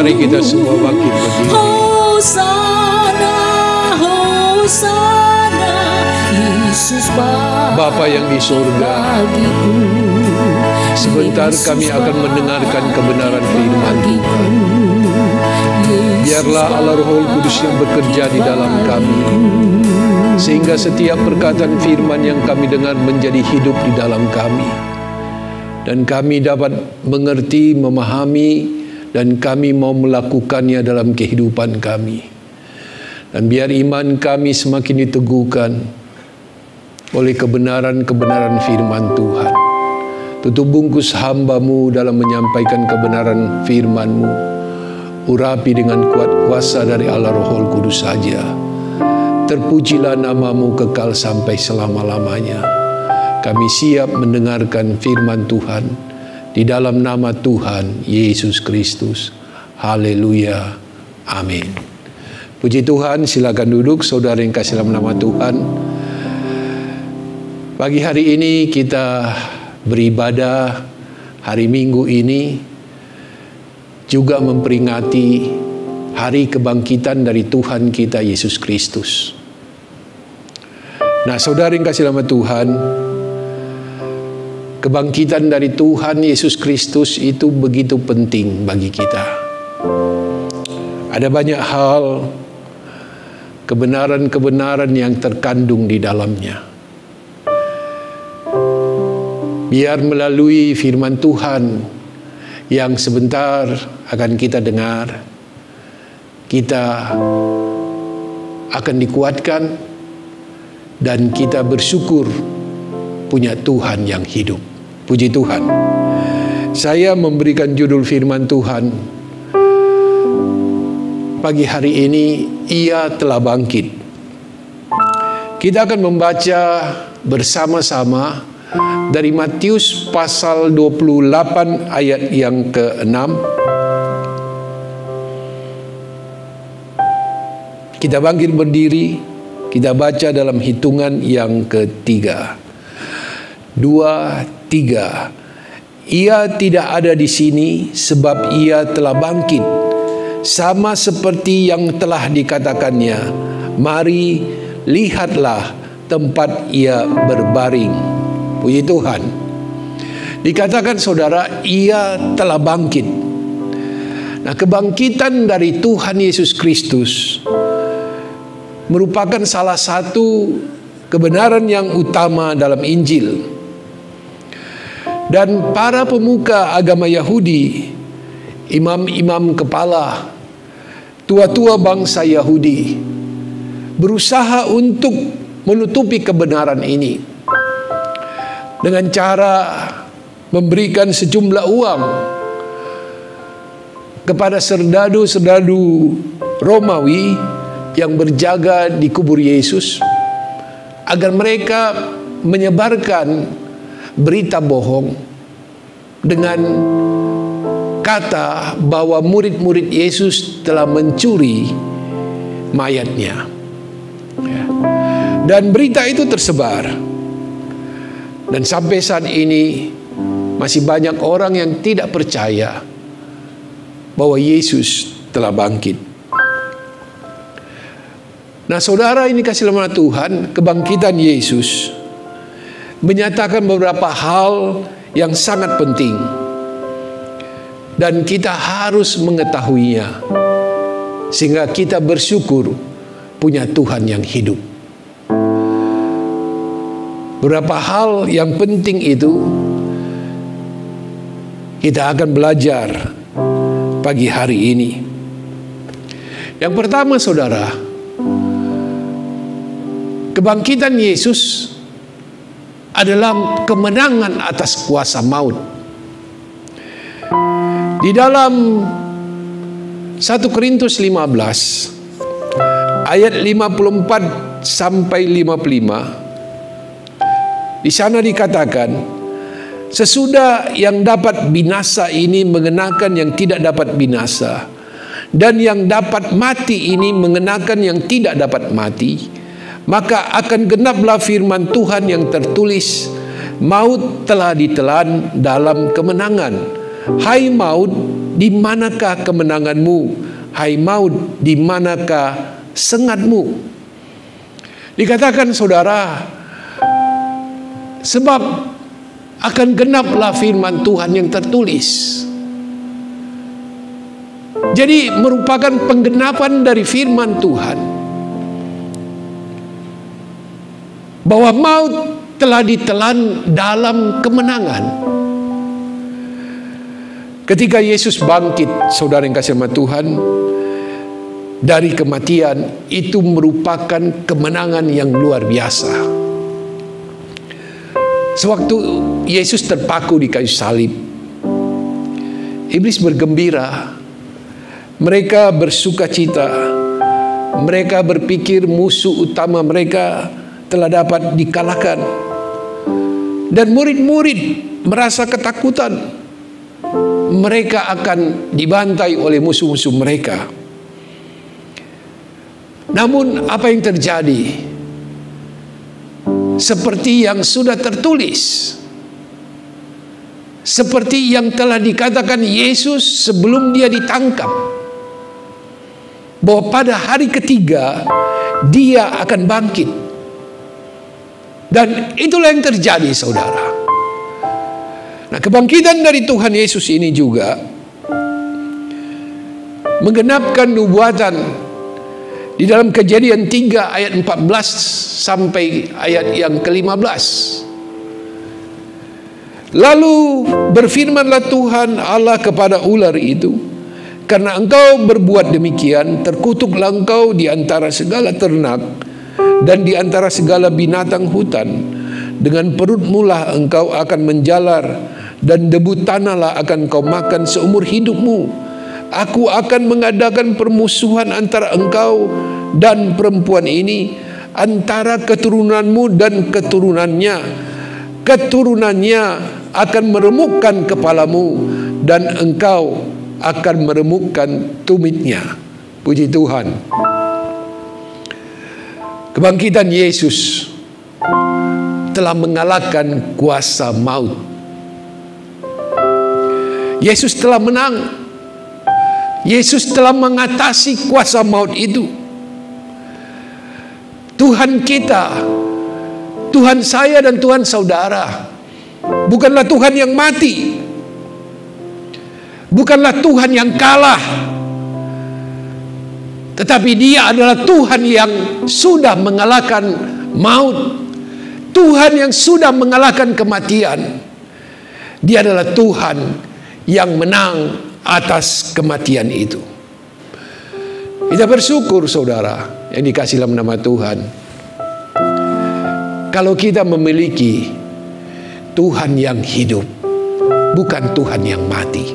Mari kita semua bangkit berdiri. Hosana, Hosana, Yesus Bapa yang di surga, bagiku. sebentar kami akan mendengarkan kebenaran firman Tuhan. Biarlah Allah Roh Kudus yang bekerja di dalam kami, sehingga setiap perkataan firman yang kami dengar menjadi hidup di dalam kami, dan kami dapat mengerti, memahami, dan kami mau melakukannya dalam kehidupan kami. Dan biar iman kami semakin diteguhkan oleh kebenaran-kebenaran firman Tuhan. Tutup bungkus hamba-Mu dalam menyampaikan kebenaran firman-Mu. Urapi dengan kuat kuasa dari Allah Roh Kudus saja. Terpujilah nama-Mu kekal sampai selama-lamanya. Kami siap mendengarkan firman Tuhan di dalam nama Tuhan Yesus Kristus. Haleluya. Amin. Puji Tuhan, silakan duduk saudara yang kasih dalam nama Tuhan. Pagi hari ini kita beribadah, hari Minggu ini juga memperingati hari kebangkitan dari Tuhan kita Yesus Kristus. Nah, saudara yang kasih nama Tuhan, kebangkitan dari Tuhan Yesus Kristus itu begitu penting bagi kita. Ada banyak hal, kebenaran-kebenaran yang terkandung di dalamnya. Biar melalui firman Tuhan yang sebentar akan kita dengar, kita akan dikuatkan dan kita bersyukur punya Tuhan yang hidup. Puji Tuhan. Saya memberikan judul firman Tuhan pagi hari ini, Ia telah bangkit. Kita akan membaca bersama-sama dari Matius pasal 28 ayat yang ke-6. Kita bangkit berdiri, kita baca dalam hitungan yang ketiga. 2, 3. Ia tidak ada di sini sebab ia telah bangkit, sama seperti yang telah dikatakannya. Mari, lihatlah tempat ia berbaring. Puji Tuhan. Dikatakan saudara, ia telah bangkit. Nah, kebangkitan dari Tuhan Yesus Kristus merupakan salah satu kebenaran yang utama dalam Injil. Dan para pemuka agama Yahudi, imam-imam kepala, tua-tua bangsa Yahudi berusaha untuk menutupi kebenaran ini dengan cara memberikan sejumlah uang kepada serdadu-serdadu Romawi yang berjaga di kubur Yesus, agar mereka menyebarkan berita bohong dengan kata bahwa murid-murid Yesus telah mencuri mayatnya. Dan berita itu tersebar. Dan sampai saat ini masih banyak orang yang tidak percaya bahwa Yesus telah bangkit. Nah, saudara ini kasih nama Tuhan, kebangkitan Yesus menyatakan beberapa hal yang sangat penting. Dan kita harus mengetahuinya, sehingga kita bersyukur punya Tuhan yang hidup. Beberapa hal yang penting itu kita akan belajar pagi hari ini. Yang pertama saudara, kebangkitan Yesus adalah kemenangan atas kuasa maut. Di dalam 1 Korintus 15 ayat 54 sampai 55, di sana dikatakan, sesudah yang dapat binasa ini mengenakan yang tidak dapat binasa, dan yang dapat mati ini mengenakan yang tidak dapat mati, maka akan genaplah firman Tuhan yang tertulis, maut telah ditelan dalam kemenangan. Hai maut, di manakah kemenanganmu? Hai maut, di manakah sengatmu? Dikatakan saudara, sebab akan genaplah firman Tuhan yang tertulis. Jadi merupakan penggenapan dari firman Tuhan bahwa maut telah ditelan dalam kemenangan. Ketika Yesus bangkit, saudara yang kasih sama Tuhan, dari kematian, itu merupakan kemenangan yang luar biasa. Sewaktu Yesus terpaku di kayu salib, iblis bergembira, mereka bersuka cita, mereka berpikir musuh utama mereka telah dapat dikalahkan, dan murid-murid merasa ketakutan, mereka akan dibantai oleh musuh-musuh mereka. Namun apa yang terjadi? Seperti yang sudah tertulis, seperti yang telah dikatakan Yesus sebelum dia ditangkap, bahwa pada hari ketiga dia akan bangkit. Dan itulah yang terjadi, saudara. Nah, kebangkitan dari Tuhan Yesus ini juga menggenapkan nubuatan di dalam Kejadian 3 ayat 14 sampai ayat yang ke-15. Lalu berfirmanlah Tuhan Allah kepada ular itu, karena engkau berbuat demikian, terkutuklah engkau di antara segala ternak dan di antara segala binatang hutan. Dengan perutmu lah engkau akan menjalar, dan debu tanahlah akan kau makan seumur hidupmu. Aku akan mengadakan permusuhan antara engkau dan perempuan ini, antara keturunanmu dan keturunannya. Keturunannya akan meremukkan kepalamu, dan engkau akan meremukkan tumitnya. Puji Tuhan. Kebangkitan Yesus telah mengalahkan kuasa maut. Yesus telah menang. Yesus telah mengatasi kuasa maut itu. Tuhan kita, Tuhan saya dan Tuhan saudara, bukanlah Tuhan yang mati, bukanlah Tuhan yang kalah, tetapi Dia adalah Tuhan yang sudah mengalahkan maut, Tuhan yang sudah mengalahkan kematian. Dia adalah Tuhan yang menang atas kematian itu. Kita bersyukur, saudara yang dikasihi dalam nama Tuhan, kalau kita memiliki Tuhan yang hidup, bukan Tuhan yang mati.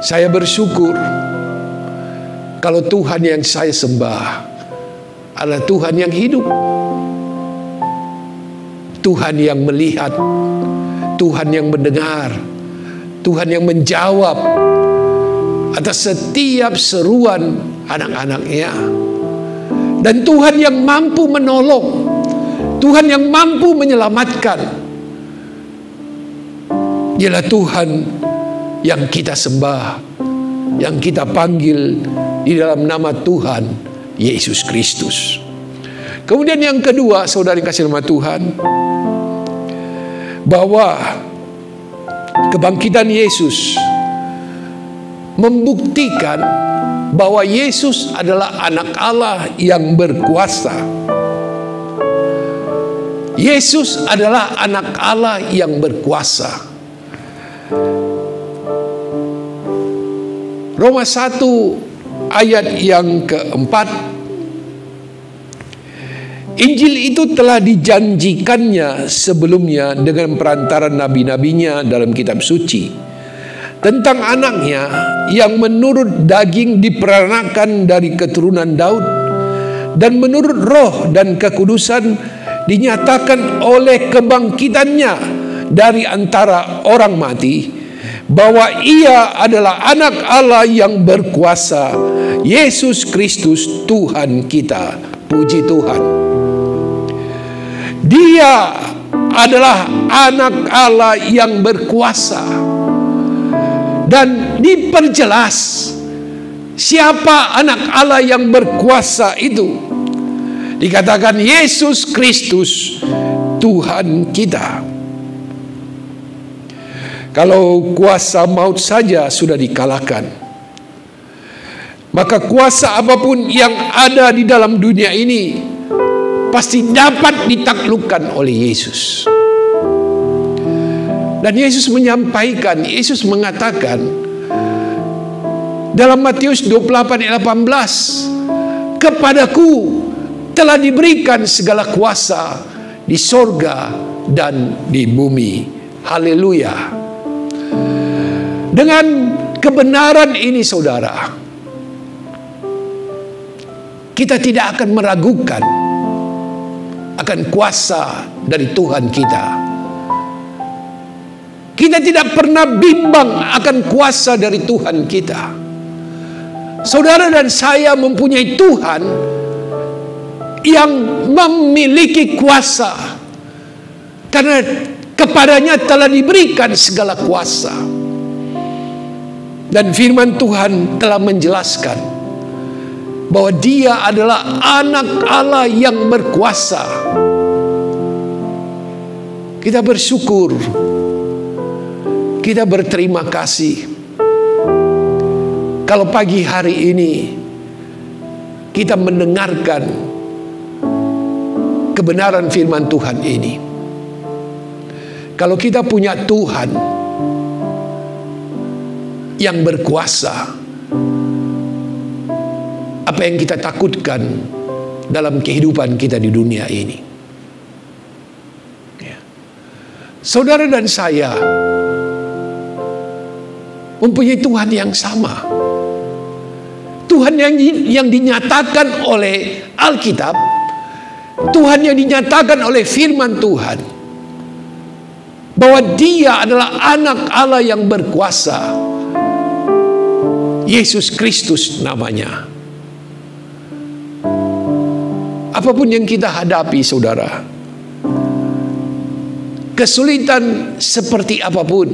Saya bersyukur kalau Tuhan yang saya sembah adalah Tuhan yang hidup, Tuhan yang melihat, Tuhan yang mendengar, Tuhan yang menjawab atas setiap seruan anak-anaknya, dan Tuhan yang mampu menolong, Tuhan yang mampu menyelamatkan. Dialah Tuhan yang kita sembah, yang kita panggil di dalam nama Tuhan Yesus Kristus. Kemudian yang kedua, saudara yang kasih nama Tuhan, bahwa kebangkitan Yesus membuktikan bahwa Yesus adalah anak Allah yang berkuasa. Yesus adalah anak Allah yang berkuasa. Roma 1 ayat yang keempat, Injil itu telah dijanjikannya sebelumnya dengan perantaran nabi-nabinya dalam kitab suci, tentang anaknya yang menurut daging diperanakan dari keturunan Daud, dan menurut roh dan kekudusan dinyatakan oleh kebangkitannya dari antara orang mati, bahwa ia adalah anak Allah yang berkuasa, Yesus Kristus Tuhan kita. Puji Tuhan. Dia adalah anak Allah yang berkuasa. dan diperjelas siapa anak Allah yang berkuasa itu. Dikatakan Yesus Kristus Tuhan kita. Kalau kuasa maut saja sudah dikalahkan, maka kuasa apapun yang ada di dalam dunia ini pasti dapat ditaklukkan oleh Yesus. Dan Yesus menyampaikan, Yesus mengatakan dalam Matius 28 ayat 18, kepadaku telah diberikan segala kuasa di sorga dan di bumi. Haleluya. Dengan kebenaran ini saudara, kita tidak akan meragukan akan kuasa dari Tuhan kita. Kita tidak pernah bimbang akan kuasa dari Tuhan kita. Saudara dan saya mempunyai Tuhan yang memiliki kuasa, karena kepadanya telah diberikan segala kuasa. Dan firman Tuhan telah menjelaskan bahwa Dia adalah anak Allah yang berkuasa. Kita bersyukur, kita berterima kasih kalau pagi hari ini kita mendengarkan kebenaran firman Tuhan ini. Kalau kita punya Tuhan yang berkuasa, apa yang kita takutkan dalam kehidupan kita di dunia ini? Ya. Saudara dan saya mempunyai Tuhan yang sama. Tuhan yang dinyatakan oleh Alkitab, Tuhan yang dinyatakan oleh firman Tuhan, bahwa Dia adalah anak Allah yang berkuasa. Yesus Kristus namanya. Apapun yang kita hadapi saudara, kesulitan seperti apapun,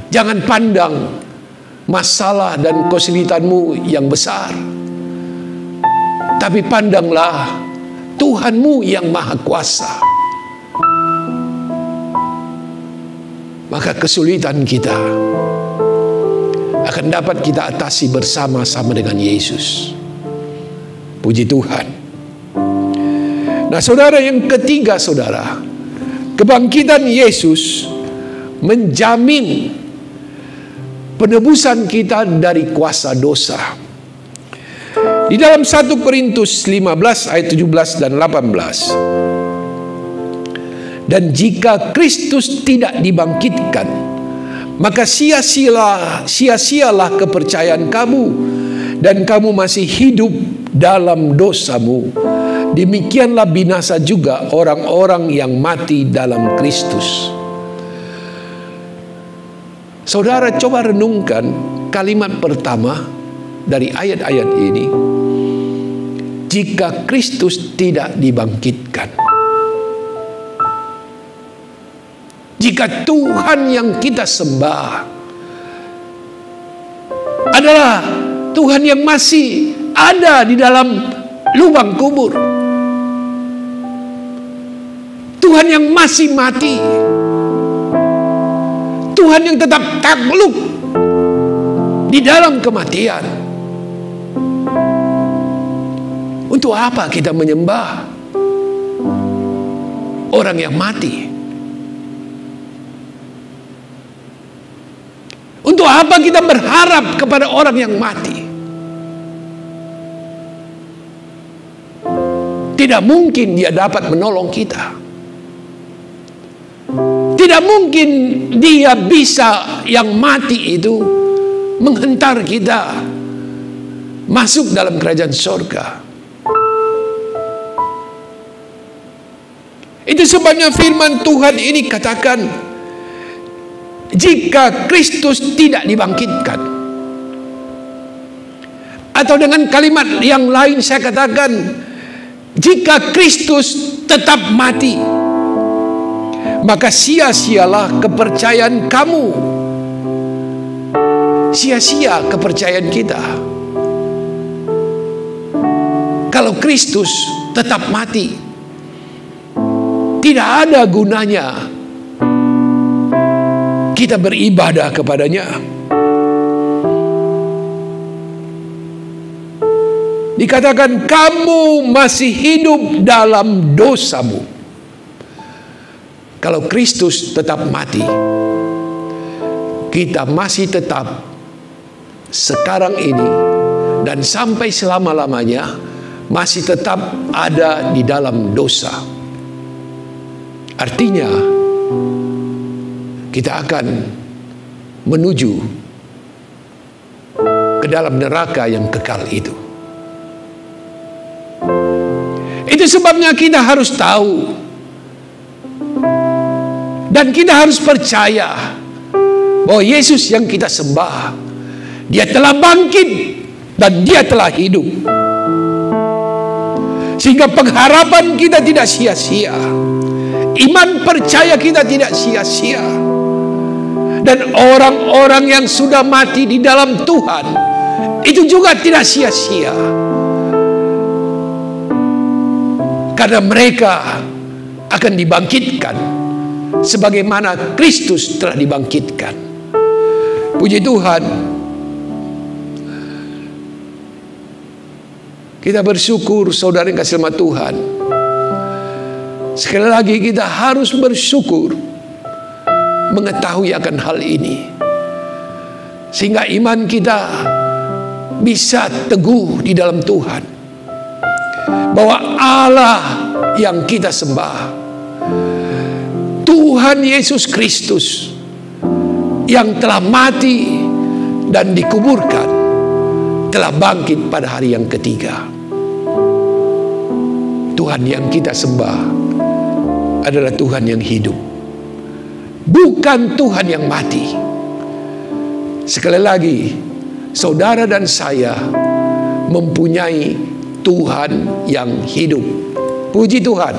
jangan pandang masalah dan kesulitanmu yang besar, tapi pandanglah Tuhanmu yang maha kuasa. Maka kesulitan kita akan dapat kita atasi bersama-sama dengan Yesus. Puji Tuhan. Nah saudara, yang ketiga saudara, kebangkitan Yesus menjamin penebusan kita dari kuasa dosa. Di dalam 1 Korintus 15 ayat 17 dan 18. Dan jika Kristus tidak dibangkitkan, maka sia-sialah kepercayaan kamu, dan kamu masih hidup dalam dosamu. Demikianlah binasa juga orang-orang yang mati dalam Kristus. Saudara, coba renungkan kalimat pertama dari ayat-ayat ini. Jika Kristus tidak dibangkitkan. Jika Tuhan yang kita sembah adalah Tuhan yang masih ada di dalam lubang kubur, Tuhan yang masih mati, Tuhan yang tetap takluk di dalam kematian, untuk apa kita menyembah orang yang mati? Untuk apa kita berharap kepada orang yang mati? Tidak mungkin dia dapat menolong kita. Tidak mungkin dia bisa, yang mati itu, menghentar kita masuk dalam kerajaan sorga. Itu sebabnya firman Tuhan ini katakan, jika Kristus tidak dibangkitkan. Atau dengan kalimat yang lain saya katakan, jika Kristus tetap mati, maka sia-sialah kepercayaan kamu, sia-sia kepercayaan kita. Kalau Kristus tetap mati, tidak ada gunanya kita beribadah kepadanya. Dikatakan kamu masih hidup dalam dosamu. Kalau Kristus tetap mati, kita masih tetap sekarang ini dan sampai selama-lamanya masih tetap ada di dalam dosa. Artinya kita akan menuju ke dalam neraka yang kekal itu. Itu sebabnya kita harus tahu dan kita harus percaya bahwa Yesus yang kita sembah, Dia telah bangkit dan Dia telah hidup. Sehingga pengharapan kita tidak sia-sia. Iman percaya kita tidak sia-sia. Dan orang-orang yang sudah mati di dalam Tuhan itu juga tidak sia-sia. Karena mereka akan dibangkitkan sebagaimana Kristus telah dibangkitkan. Puji Tuhan. Kita bersyukur, saudara yang kasih hormat Tuhan. Sekali lagi kita harus bersyukur mengetahui akan hal ini, sehingga iman kita bisa teguh di dalam Tuhan, bahwa Allah yang kita sembah, Tuhan Yesus Kristus yang telah mati dan dikuburkan, telah bangkit pada hari yang ketiga. Tuhan yang kita sembah adalah Tuhan yang hidup, bukan Tuhan yang mati. Sekali lagi, saudara dan saya mempunyai Tuhan yang hidup. Puji Tuhan.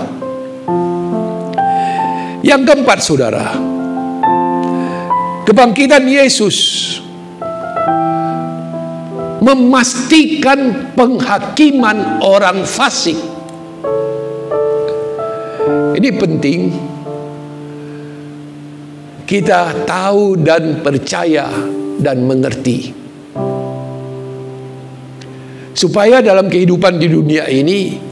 Yang keempat, saudara, kebangkitan Yesus memastikan penghakiman orang fasik. Ini penting kita tahu dan percaya dan mengerti, supaya dalam kehidupan di dunia ini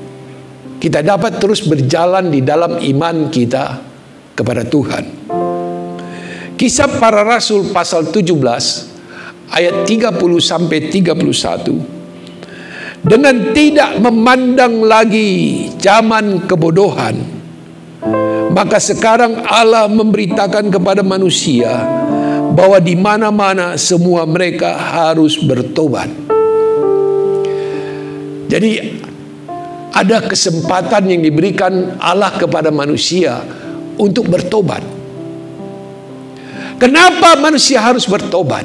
kita dapat terus berjalan di dalam iman kita kepada Tuhan. Kisah Para Rasul pasal 17 ayat 30 sampai 31. Dengan tidak memandang lagi zaman kebodohan, maka sekarang Allah memberitakan kepada manusia bahwa di mana-mana semua mereka harus bertobat. Jadi ada kesempatan yang diberikan Allah kepada manusia untuk bertobat. Kenapa manusia harus bertobat?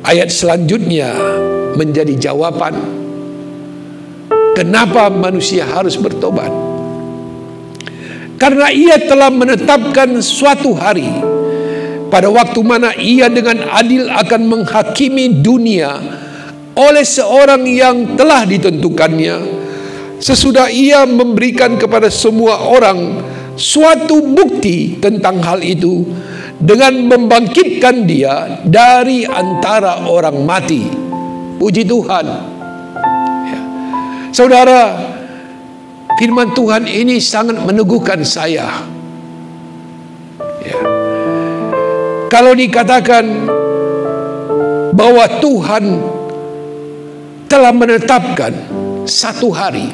Ayat selanjutnya menjadi jawaban kenapa manusia harus bertobat. Karena Ia telah menetapkan suatu hari pada waktu mana Ia dengan adil akan menghakimi dunia oleh seorang yang telah ditentukannya, sesudah Ia memberikan kepada semua orang suatu bukti tentang hal itu dengan membangkitkan Dia dari antara orang mati. Puji Tuhan. Ya. Saudara, firman Tuhan ini sangat meneguhkan saya. Ya. Kalau dikatakan bahwa Tuhan telah menetapkan satu hari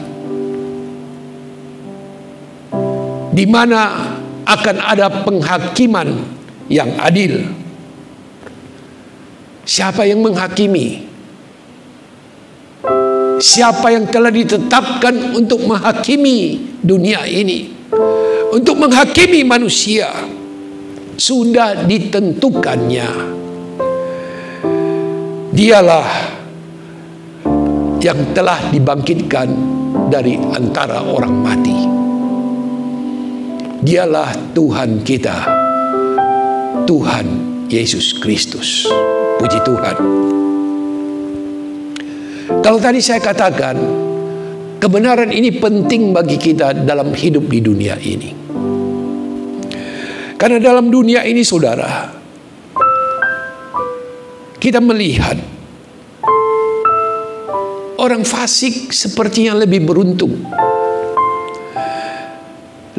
di mana akan ada penghakiman yang adil. Siapa yang menghakimi? Siapa yang telah ditetapkan untuk menghakimi dunia ini, untuk menghakimi manusia? Sudah ditentukannya. Dialah yang telah dibangkitkan dari antara orang mati. Dialah Tuhan kita, Tuhan Yesus Kristus. Puji Tuhan. Kalau tadi saya katakan, kebenaran ini penting bagi kita dalam hidup di dunia ini. Karena dalam dunia ini, saudara, kita melihat orang fasik sepertinya lebih beruntung,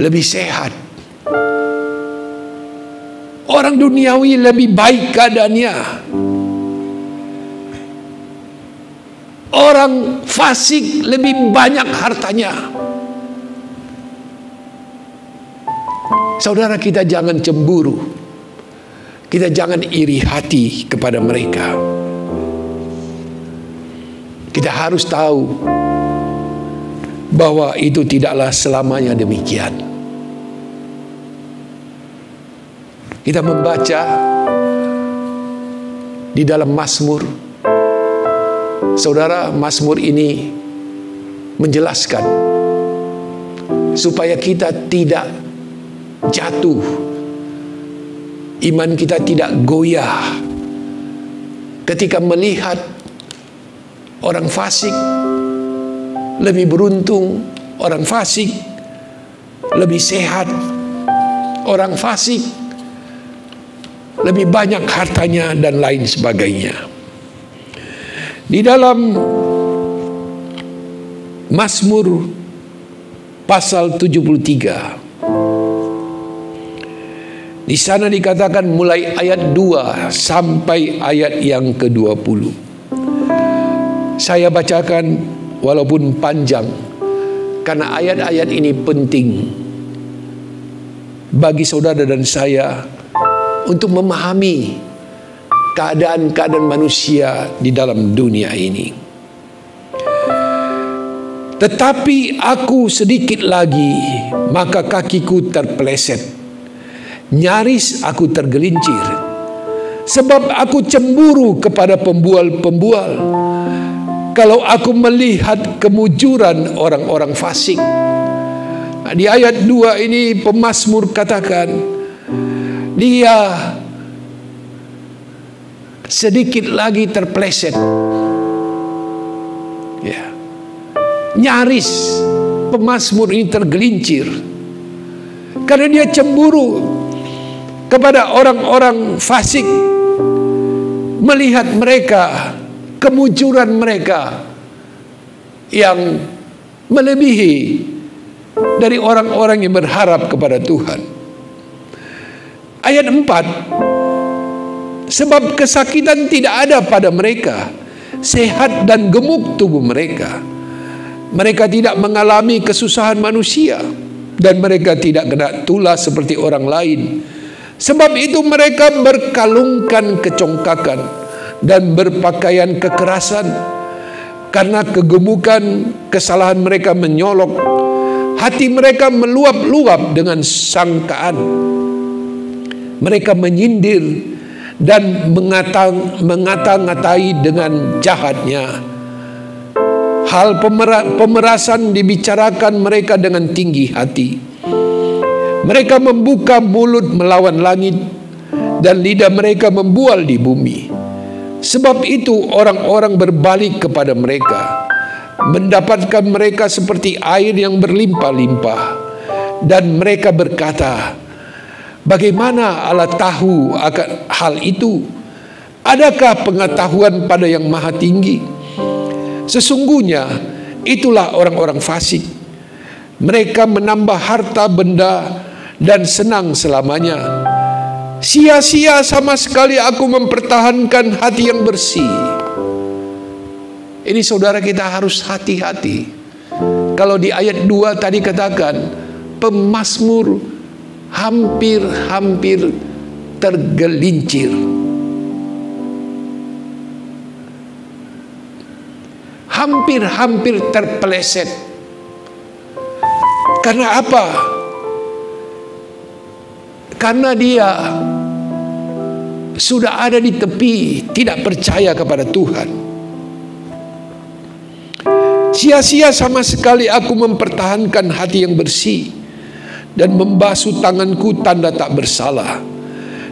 lebih sehat. Orang duniawi lebih baik keadaannya. Orang fasik lebih banyak hartanya. Saudara, kita jangan cemburu. Kita jangan iri hati kepada mereka. Kita harus tahu bahwa itu tidaklah selamanya demikian. Kita membaca di dalam Mazmur. Saudara, Mazmur ini menjelaskan supaya kita tidak jatuh, iman kita tidak goyah ketika melihat orang fasik lebih beruntung, orang fasik lebih sehat, orang fasik lebih banyak hartanya, dan lain sebagainya. Di dalam Mazmur pasal 73, di sana dikatakan mulai ayat 2 sampai ayat yang ke-20. Saya bacakan walaupun panjang, karena ayat-ayat ini penting bagi saudara dan saya untuk memahami keadaan-keadaan manusia di dalam dunia ini. Tetapi aku sedikit lagi, maka kakiku terpeleset, nyaris aku tergelincir, sebab aku cemburu kepada pembual-pembual. Kalau aku melihat kemujuran orang-orang fasik. Di ayat 2 ini pemazmur katakan, dia sedikit lagi terpeleset. Ya. Nyaris pemazmur ini tergelincir karena dia cemburu kepada orang-orang fasik, melihat mereka, kemujuran mereka yang melebihi dari orang-orang yang berharap kepada Tuhan. Ayat 4, sebab kesakitan tidak ada pada mereka, sehat dan gemuk tubuh mereka. Mereka tidak mengalami kesusahan manusia, dan mereka tidak kena tulah seperti orang lain. Sebab itu mereka berkalungkan kecongkakan dan berpakaian kekerasan. Karena kegemukan kesalahan mereka menyolok, hati mereka meluap-luap dengan sangkaan. Mereka menyindir dan mengata-ngatai dengan jahatnya. Hal pemerasan dibicarakan mereka dengan tinggi hati. Mereka membuka mulut melawan langit, dan lidah mereka membual di bumi. Sebab itu orang-orang berbalik kepada mereka, mendapatkan mereka seperti air yang berlimpah-limpah. Dan mereka berkata, bagaimana Allah tahu akan hal itu? Adakah pengetahuan pada yang maha tinggi? Sesungguhnya itulah orang-orang fasik. Mereka menambah harta benda dan senang selamanya. Sia-sia sama sekali aku mempertahankan hati yang bersih. Ini saudara, kita harus hati-hati. Kalau di ayat 2 tadi katakan, pemazmur hampir tergelincir. Hampir terpeleset. Karena apa? Karena dia sudah ada di tepi, tidak percaya kepada Tuhan. Sia-sia sama sekali aku mempertahankan hati yang bersih, dan membasuh tanganku tanda tak bersalah.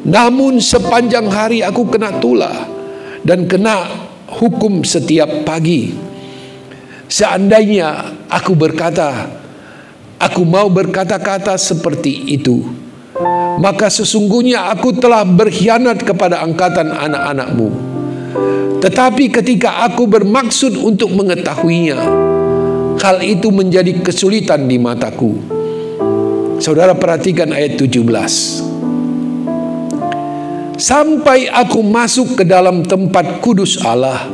Namun sepanjang hari aku kena tulah dan kena hukum setiap pagi. Seandainya aku mau berkata-kata seperti itu, maka sesungguhnya aku telah berkhianat kepada angkatan anak-anakmu. Tetapi ketika aku bermaksud untuk mengetahuinya, hal itu menjadi kesulitan di mataku. Saudara perhatikan ayat 17. Sampai aku masuk ke dalam tempat kudus Allah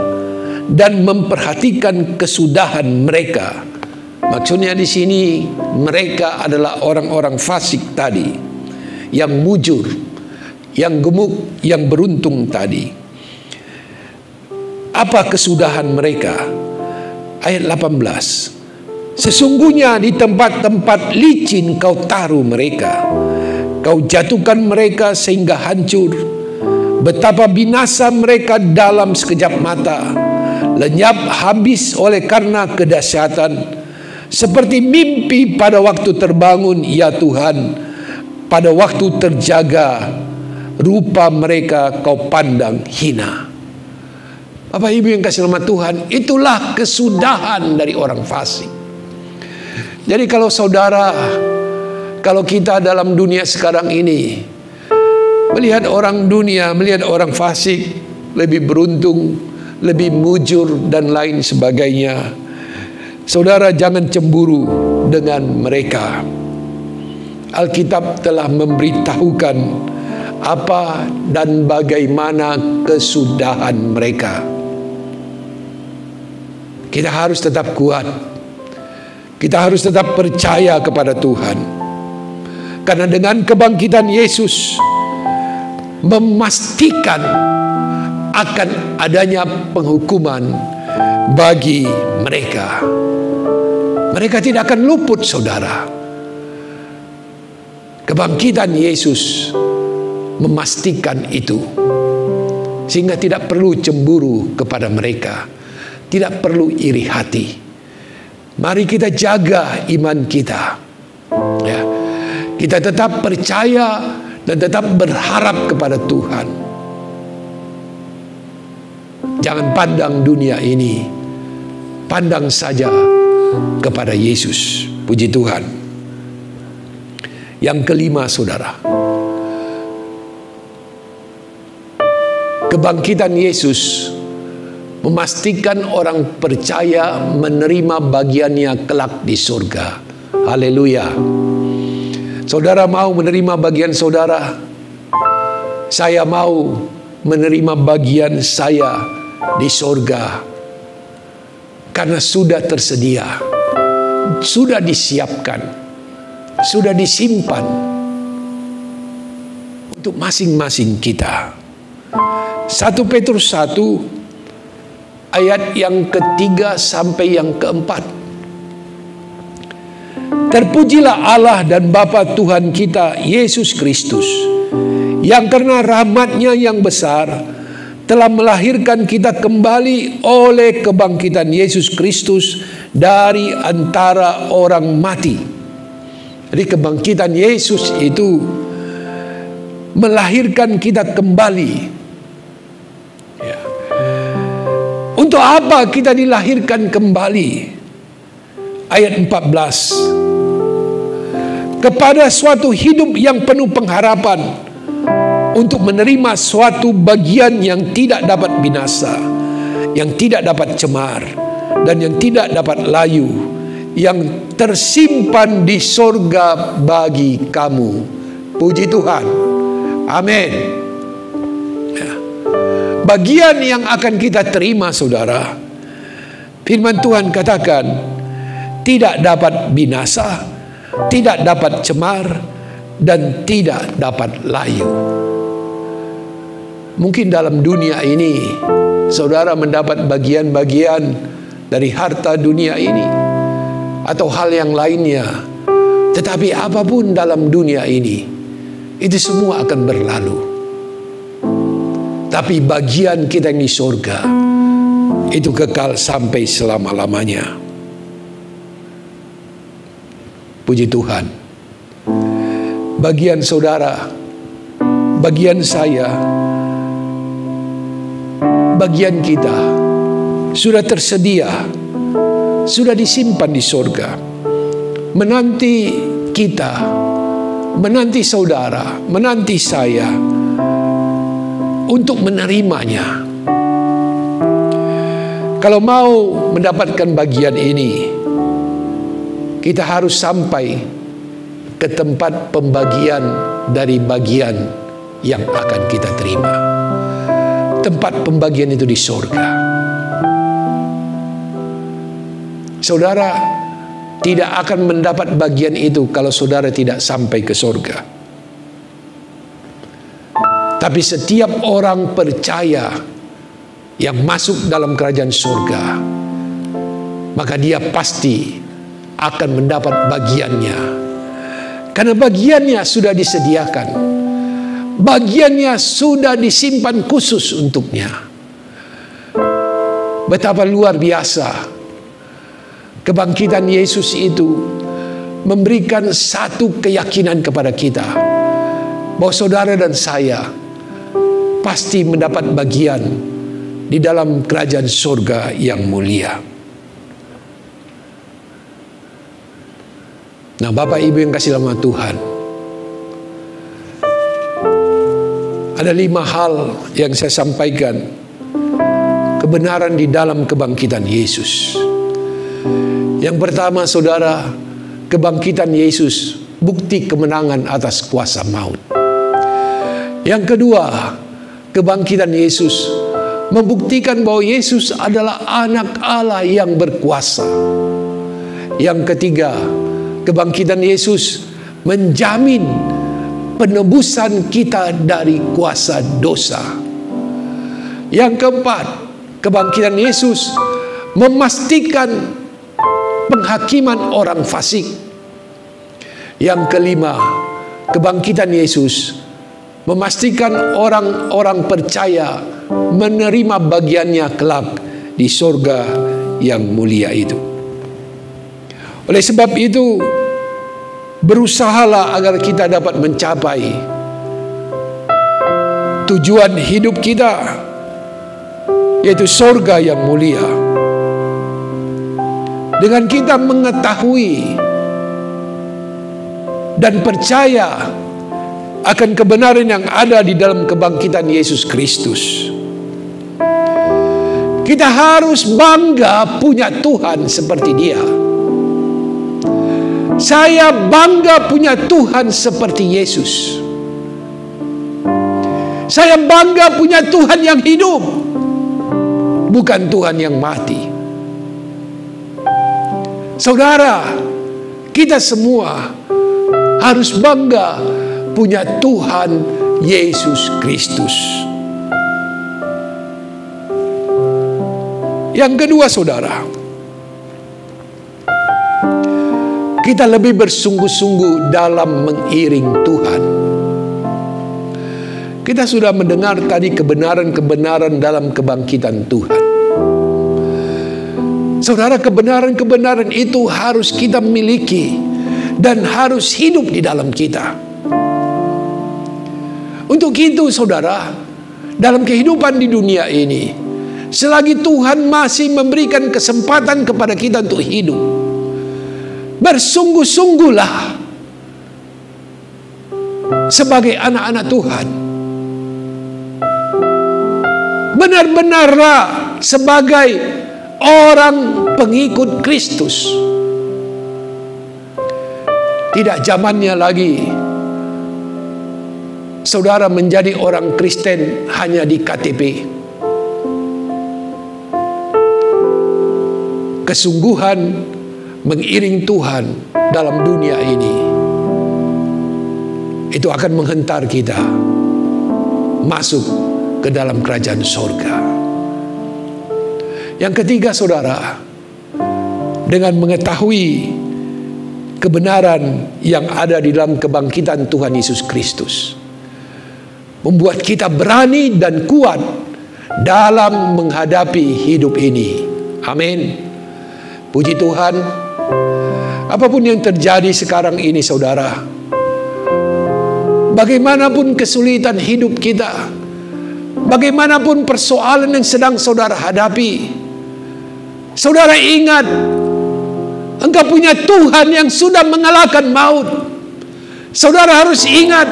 dan memperhatikan kesudahan mereka. Maksudnya di sini mereka adalah orang-orang fasik tadi, yang mujur, yang gemuk, yang beruntung tadi. Apa kesudahan mereka? Ayat 18. Sesungguhnya di tempat-tempat licin kau taruh mereka, kau jatuhkan mereka sehingga hancur. Betapa binasa mereka dalam sekejap mata, lenyap habis oleh karena kedahsyatan. Seperti mimpi pada waktu terbangun, ya Tuhan, pada waktu terjaga, rupa mereka kau pandang hina. Bapak Ibu yang kasih nama Tuhan, itulah kesudahan dari orang fasik. Jadi kalau kita dalam dunia sekarang ini melihat orang dunia, melihat orang fasik lebih beruntung, lebih mujur dan lain sebagainya, saudara jangan cemburu dengan mereka. Alkitab telah memberitahukan apa dan bagaimana kesudahan mereka. Kita harus tetap kuat. Kita harus tetap percaya kepada Tuhan. Karena dengan kebangkitan Yesus memastikan akan adanya penghukuman bagi mereka. Mereka tidak akan luput, saudara. Kebangkitan Yesus memastikan itu, sehingga tidak perlu cemburu kepada mereka, tidak perlu iri hati. Mari kita jaga iman kita, ya. Kita tetap percaya dan tetap berharap kepada Tuhan. Jangan pandang dunia ini, pandang saja kepada Yesus. Puji Tuhan. Yang kelima, saudara, kebangkitan Yesus memastikan orang percaya menerima bagiannya kelak di surga. Haleluya. Saudara mau menerima bagian saudara? Saya mau menerima bagian saya di surga. Karena sudah tersedia, sudah disiapkan, sudah disimpan untuk masing-masing kita. 1 Petrus 1 ayat yang ketiga sampai yang keempat. Terpujilah Allah dan Bapa Tuhan kita Yesus Kristus, yang karena rahmat-Nya yang besar telah melahirkan kita kembali oleh kebangkitan Yesus Kristus dari antara orang mati. Jadi kebangkitan Yesus itu melahirkan kita kembali. Ya. Untuk apa kita dilahirkan kembali? Ayat 14. Kepada suatu hidup yang penuh pengharapan, untuk menerima suatu bagian yang tidak dapat binasa, yang tidak dapat cemar, dan yang tidak dapat layu, yang tersimpan di sorga bagi kamu. Puji Tuhan. Amin. Ya. Bagian yang akan kita terima, saudara, firman Tuhan katakan, tidak dapat binasa, tidak dapat cemar, dan tidak dapat layu. Mungkin dalam dunia ini saudara mendapat bagian-bagian dari harta dunia ini atau hal yang lainnya. Tetapi apapun dalam dunia ini, itu semua akan berlalu. Tapi bagian kita yang di surga itu kekal sampai selama-lamanya. Puji Tuhan. Bagian saudara bagian saya, bagian kita sudah tersedia, sudah disimpan di surga, menanti kita, menanti saudara, menanti saya untuk menerimanya. Kalau mau mendapatkan bagian ini, kita harus sampai ke tempat pembagian dari bagian yang akan kita terima. Tempat pembagian itu di surga. Saudara tidak akan mendapat bagian itu kalau saudara tidak sampai ke surga. Tapi setiap orang percaya yang masuk dalam kerajaan surga, maka dia pasti akan mendapat bagiannya. Karena bagiannya sudah disediakan. Bagiannya sudah disimpan khusus untuknya. Betapa luar biasa kebangkitan Yesus itu memberikan satu keyakinan kepada kita bahwa saudara dan saya pasti mendapat bagian di dalam kerajaan surga yang mulia. Nah, Bapak Ibu yang kasih dalam Tuhan, ada 5 hal yang saya sampaikan kebenaran di dalam kebangkitan Yesus. Yang pertama, saudara, kebangkitan Yesus bukti kemenangan atas kuasa maut. Yang kedua, kebangkitan Yesus membuktikan bahwa Yesus adalah anak Allah yang berkuasa. Yang ketiga, kebangkitan Yesus menjamin penebusan kita dari kuasa dosa. Yang keempat, kebangkitan Yesus memastikan penghakiman orang fasik. Yang kelima, kebangkitan Yesus memastikan orang-orang percaya menerima bagiannya kelak di surga yang mulia itu. Oleh sebab itu, berusahalah agar kita dapat mencapai tujuan hidup kita, yaitu surga yang mulia. Dengan kita mengetahui dan percaya akan kebenaran yang ada di dalam kebangkitan Yesus Kristus, kita harus bangga punya Tuhan seperti Dia. Saya bangga punya Tuhan seperti Yesus. Saya bangga punya Tuhan yang hidup, bukan Tuhan yang mati. Saudara, kita semua harus bangga punya Tuhan Yesus Kristus. Yang kedua, saudara, kita lebih bersungguh-sungguh dalam mengiring Tuhan. Kita sudah mendengar tadi kebenaran-kebenaran dalam kebangkitan Tuhan. Saudara, kebenaran-kebenaran itu harus kita miliki dan harus hidup di dalam kita. Untuk itu, saudara, dalam kehidupan di dunia ini, selagi Tuhan masih memberikan kesempatan kepada kita untuk hidup, bersungguh-sungguhlah sebagai anak-anak Tuhan. Benar-benarlah sebagai orang pengikut Kristus. Tidak zamannya lagi saudara menjadi orang Kristen hanya di KTP. Kesungguhan mengiring Tuhan dalam dunia ini, itu akan menghentar kita masuk ke dalam kerajaan surga. Yang ketiga, saudara, dengan mengetahui kebenaran yang ada di dalam kebangkitan Tuhan Yesus Kristus, membuat kita berani dan kuat dalam menghadapi hidup ini. Amin. Puji Tuhan. Apapun yang terjadi sekarang ini, saudara, Bagaimanapun kesulitan hidup kita, bagaimanapun persoalan yang sedang saudara hadapi, saudara ingat, engkau punya Tuhan yang sudah mengalahkan maut. Saudara harus ingat,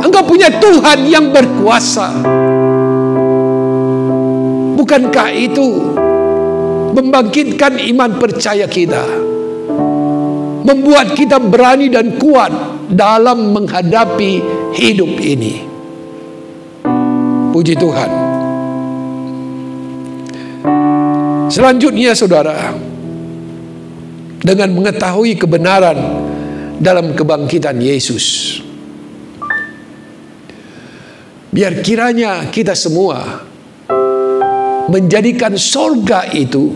engkau punya Tuhan yang berkuasa. Bukankah itu membangkitkan iman percaya kita, membuat kita berani dan kuat dalam menghadapi hidup ini? Puji Tuhan. Selanjutnya saudara, dengan mengetahui kebenaran dalam kebangkitan Yesus, biar kiranya kita semua menjadikan sorga itu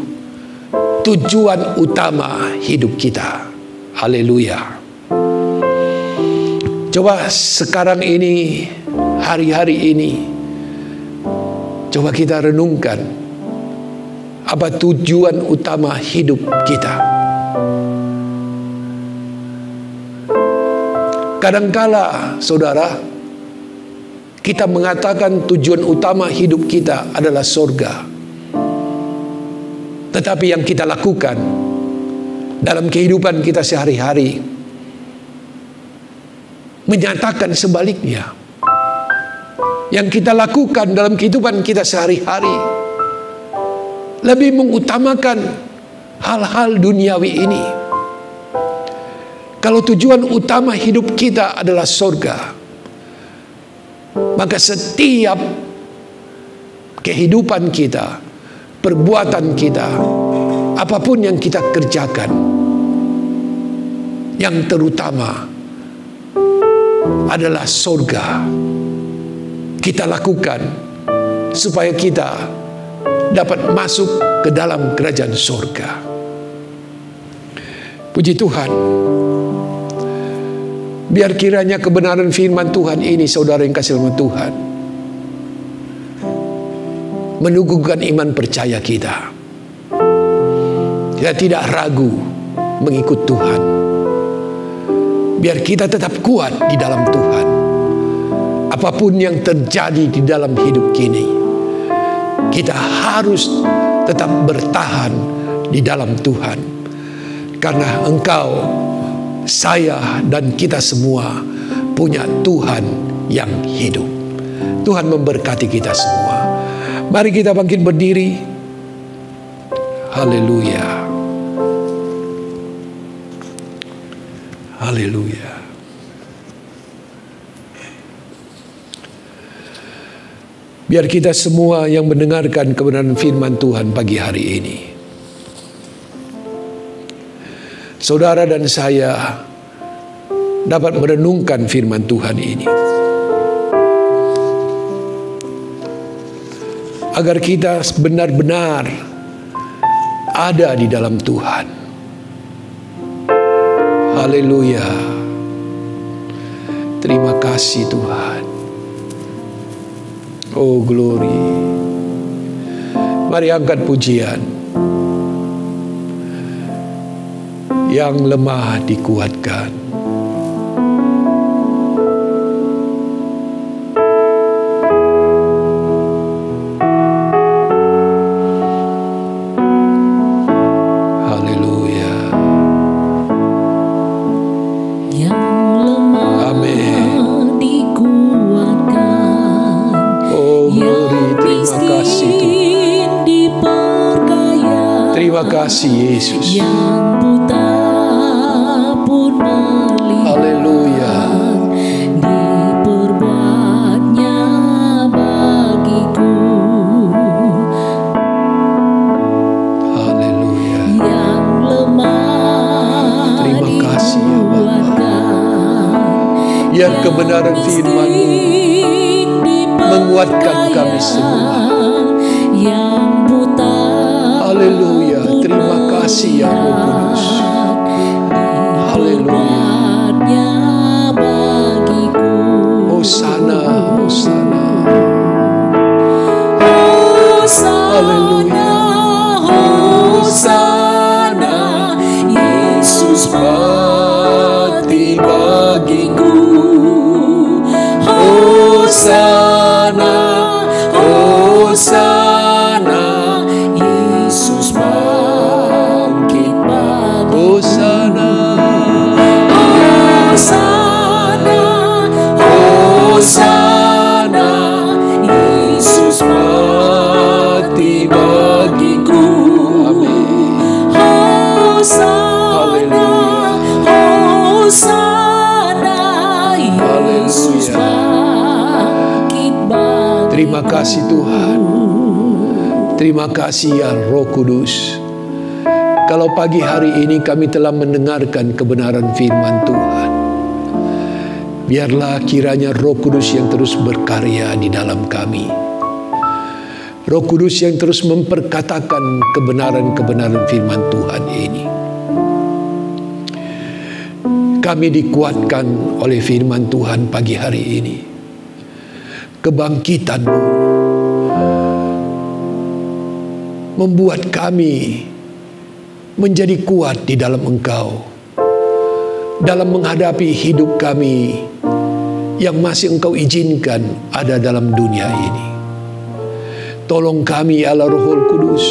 tujuan utama hidup kita. Haleluya. Coba sekarang ini, hari-hari ini, coba kita renungkan, apa tujuan utama hidup kita. Kadangkala saudara, kita mengatakan tujuan utama hidup kita adalah sorga. Tetapi yang kita lakukan dalam kehidupan kita sehari-hari menyatakan sebaliknya. Yang kita lakukan dalam kehidupan kita sehari-hari lebih mengutamakan hal-hal duniawi ini. Kalau tujuan utama hidup kita adalah sorga, maka setiap kehidupan kita, perbuatan kita, apapun yang kita kerjakan, yang terutama adalah sorga, kita lakukan supaya kita dapat masuk ke dalam kerajaan sorga. Puji Tuhan. Biar kiranya kebenaran firman Tuhan ini, saudara yang kasih dalam Tuhan, menumbuhkan iman percaya kita. Kita tidak ragu mengikut Tuhan. Biar kita tetap kuat di dalam Tuhan. Apapun yang terjadi di dalam hidup kini, kita harus tetap bertahan di dalam Tuhan. Karena Engkau, saya dan kita semua punya Tuhan yang hidup. Tuhan memberkati kita semua. Mari kita bangkit berdiri. Haleluya. Haleluya. Biar kita semua yang mendengarkan kebenaran firman Tuhan pagi hari ini, saudara dan saya dapat merenungkan firman Tuhan ini, agar kita benar-benar ada di dalam Tuhan. Haleluya. Terima kasih Tuhan. Oh glory. Mari angkat pujian. Yang lemah dikuatkan. Haleluya. Yang lemah Amin. dikuatkan. Oh glory. Terima kasih Tuhan. Diperkaya. Terima kasih Yesus. Yang buta pun melihat. Haleluya. Diperbuatnya bagiku. Haleluya. Yang lemah Terima kasih ya Bapa. dikuatkan. Biar kebenaran firman-Mu menguatkan kami semua. Yang buta. Haleluya. Terima kasih ya Roh Kudus. Haleluya. Bagiku. Hosana, Hosana. Hosana, Hosana, Yesus mati bagiku. Terima kasih Tuhan. Terima kasih ya Roh Kudus. Kalau pagi hari ini kami telah mendengarkan kebenaran firman Tuhan, biarlah kiranya Roh Kudus yang terus berkarya di dalam kami. Roh Kudus yang terus memperkatakan kebenaran-kebenaran firman Tuhan ini. Kami dikuatkan oleh firman Tuhan pagi hari ini. Kebangkitan-Mu membuat kami menjadi kuat di dalam Engkau, dalam menghadapi hidup kami yang masih Engkau izinkan ada dalam dunia ini. Tolong kami Allah Roh Kudus,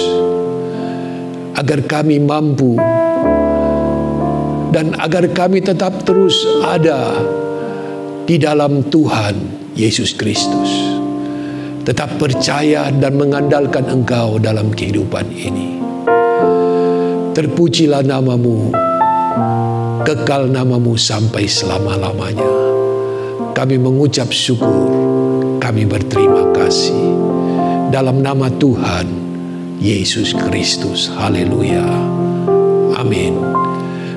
agar kami mampu dan agar kami tetap terus ada di dalam Tuhan Yesus Kristus. Tetap percaya dan mengandalkan Engkau dalam kehidupan ini. Terpujilah nama-Mu, kekal nama-Mu sampai selama-lamanya. Kami mengucap syukur, kami berterima kasih. Dalam nama Tuhan Yesus Kristus. Haleluya. Amin.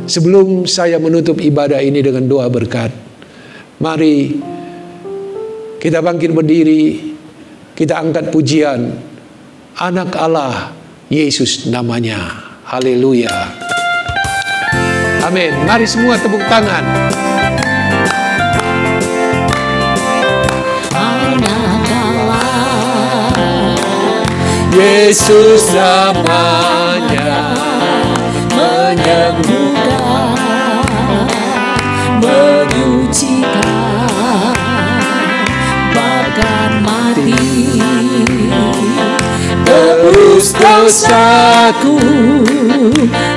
Sebelum saya menutup ibadah ini dengan doa berkat, mari kita bangkit berdiri, kita angkat pujian Anak Allah Yesus namanya. Haleluya. Amin. Mari semua tepuk tangan. Anak Allah Yesus namanya, menyembuhkan, menyucikan, bahkan mati. Terus dosaku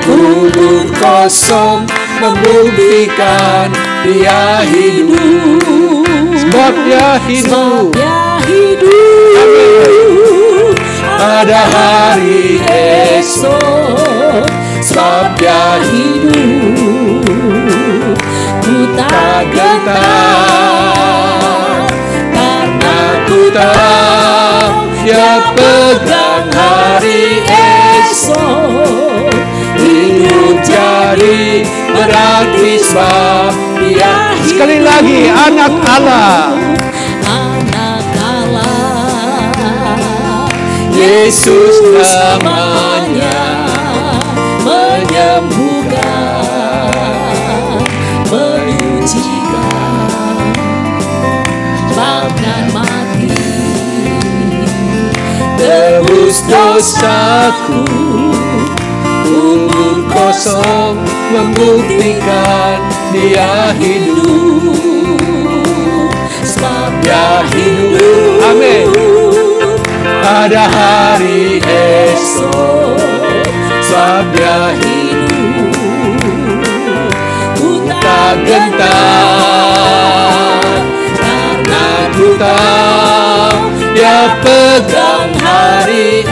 kubur kosong, membuktikan Dia hidup. Sebab Dia hidup. Sebab Dia hidup. Ada hari esok. Sebab Dia hidup. Ku tak gentar, karena ku tahu Dia pegang hari esok. Hidup jadi berarti sebab Dia hidup. Sekali lagi, anak Allah Anak Allah Yesus namanya, menyembuhkan, menyucikan, bahkan mati. tebus dosaku, kubur kosong, membuktikan Dia hidup. Sebab Dia hidup. Amin. Ada hari esok. Sebab Dia hidup. ku Tak gentar, karena ku tahu Dia pegang hari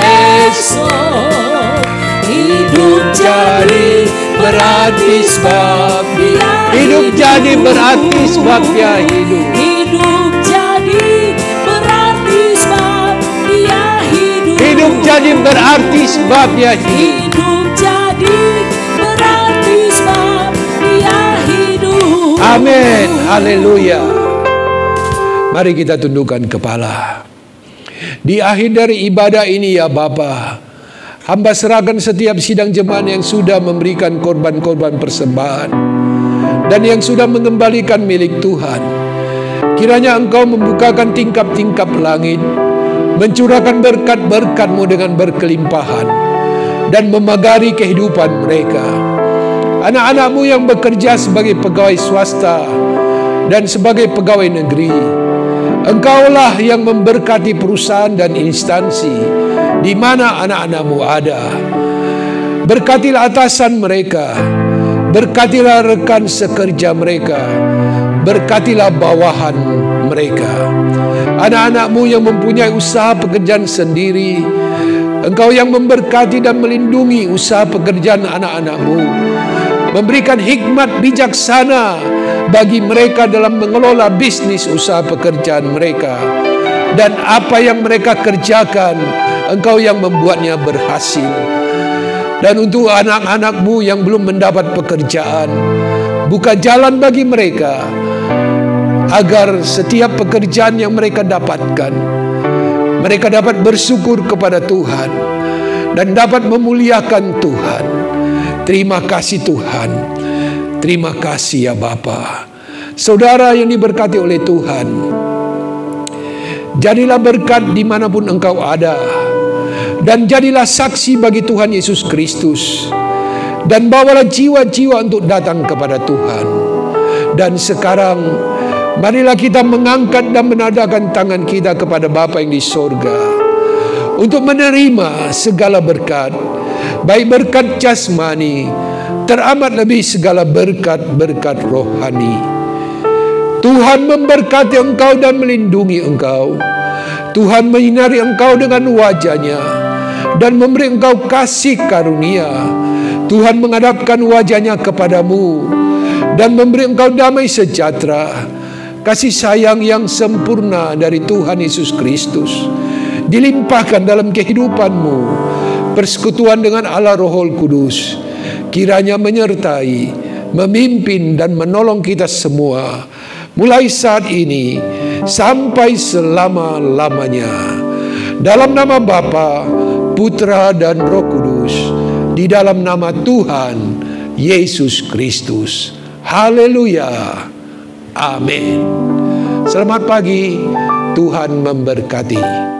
esok. Hidup jadi berarti sebab Dia hidup. Jadi berarti sebab Dia hidup. Hidup jadi berarti sebab Dia hidup. Hidup jadi berarti sebab Dia hidup. Hidup jadi berarti sebab Dia hidup. Amin. Haleluya. Mari kita tundukkan kepala. Di akhir dari ibadah ini ya Bapa, hamba serahkan setiap sidang jemaat yang sudah memberikan korban-korban persembahan dan yang sudah mengembalikan milik Tuhan. Kiranya Engkau membukakan tingkap-tingkap langit, mencurahkan berkat-berkat-Mu dengan berkelimpahan dan memagari kehidupan mereka. Anak-anak-Mu yang bekerja sebagai pegawai swasta dan sebagai pegawai negeri, Engkaulah yang memberkati perusahaan dan instansi di mana anak-anak-Mu ada. Berkatilah atasan mereka, berkatilah rekan sekerja mereka, berkatilah bawahan mereka. Anak-anak-Mu yang mempunyai usaha pekerjaan sendiri, Engkau yang memberkati dan melindungi usaha pekerjaan anak-anak-Mu. Memberikan hikmat bijaksana bagi mereka dalam mengelola bisnis usaha pekerjaan mereka. Dan apa yang mereka kerjakan, Engkau yang membuatnya berhasil. Dan untuk anak-anak-Mu yang belum mendapat pekerjaan, buka jalan bagi mereka, agar setiap pekerjaan yang mereka dapatkan, mereka dapat bersyukur kepada Tuhan dan dapat memuliakan Tuhan. Terima kasih Tuhan. Terima kasih ya Bapa. Saudara yang diberkati oleh Tuhan, jadilah berkat dimanapun engkau ada, dan jadilah saksi bagi Tuhan Yesus Kristus, dan bawalah jiwa-jiwa untuk datang kepada Tuhan. Dan sekarang marilah kita mengangkat dan menadahkan tangan kita kepada Bapa yang di sorga untuk menerima segala berkat, baik berkat jasmani, teramat lebih segala berkat-berkat rohani. Tuhan memberkati engkau dan melindungi engkau. Tuhan menyinari engkau dengan wajah-Nya dan memberi engkau kasih karunia. Tuhan menghadapkan wajah-Nya kepadamu dan memberi engkau damai sejahtera. Kasih sayang yang sempurna dari Tuhan Yesus Kristus dilimpahkan dalam kehidupanmu. Persekutuan dengan Allah Roh Kudus kiranya menyertai, memimpin dan menolong kita semua mulai saat ini sampai selama-lamanya. Dalam nama Bapa, Putra dan Roh Kudus, di dalam nama Tuhan Yesus Kristus. Haleluya. Amin. Selamat pagi, Tuhan memberkati.